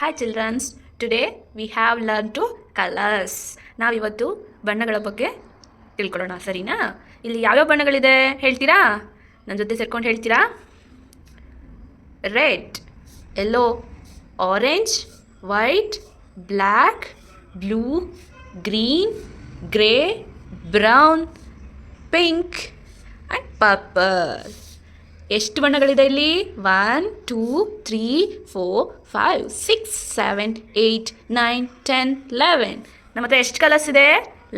Hi childrens, today we have learned to colors. ನಾವಿವತ್ತು ಬಣ್ಣಗಳ ಬಗ್ಗೆ ತಿಳ್ಕೊಳ್ಳೋಣ, ಸರಿನಾ? ಇಲ್ಲಿ ಯಾವ್ಯಾವ ಬಣ್ಣಗಳಿದೆ ಹೇಳ್ತೀರಾ? ನನ್ನ ಜೊತೆ ಸೇರ್ಕೊಂಡು ಹೇಳ್ತೀರಾ? Red, yellow, orange, white, black, blue, green, grey, brown, pink and purple. ಎಷ್ಟು ಬಣ್ಣಗಳಿದೆ ಇಲ್ಲಿ? 1 2 3 4 5 6 7 8 9 10 11. ನಮ್ಮ ಹತ್ರ ಎಷ್ಟು ಕಲರ್ಸ್ ಇದೆ?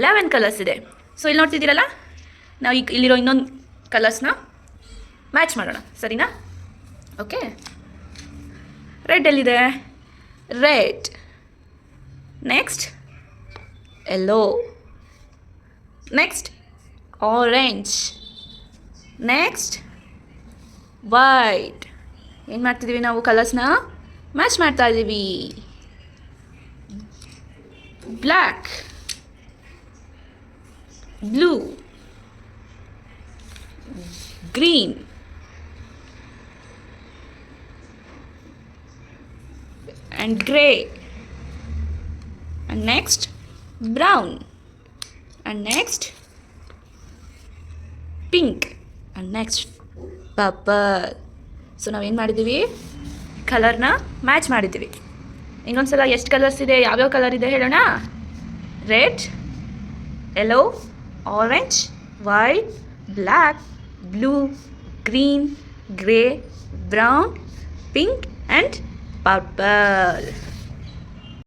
11 ಕಲರ್ಸ್ ಇದೆ. ಸೊ ಇಲ್ಲಿ ನೋಡ್ತಿದ್ದೀರಲ್ಲ, ನಾವು ಈಗ ಇಲ್ಲಿರೋ ಇನ್ನೊಂದು ಕಲರ್ಸ್ನ ಮ್ಯಾಚ್ ಮಾಡೋಣ, ಸರಿನಾ? ಓಕೆ, ರೆಡ್ ಎಲ್ಲಿದೆ? Red. Next yellow. Next orange. Next white. ಏನು ಮಾಡ್ತಿದ್ದೀವಿ ನಾವು? ಕಲರ್ಸ್ನ ಮ್ಯಾಚ್ ಮಾಡ್ತಾ ಇದ್ದೀವಿ. Black, blue, green, and grey, and next brown, and next pink, and next purple. So ನಾವೇನು ಮಾಡಿದ್ದೀವಿ? ಕಲರ್ನ ಮ್ಯಾಚ್ ಮಾಡಿದ್ದೀವಿ. ಇನ್ನೊಂದು ಸಲ ಎಷ್ಟು ಕಲರ್ಸ್ ಇದೆ, ಯಾವ್ಯಾವ ಕಲರ್ ಇದೆ ಹೇಳೋಣ? Red, yellow, orange, white, black, blue, green, grey, brown, pink and purple.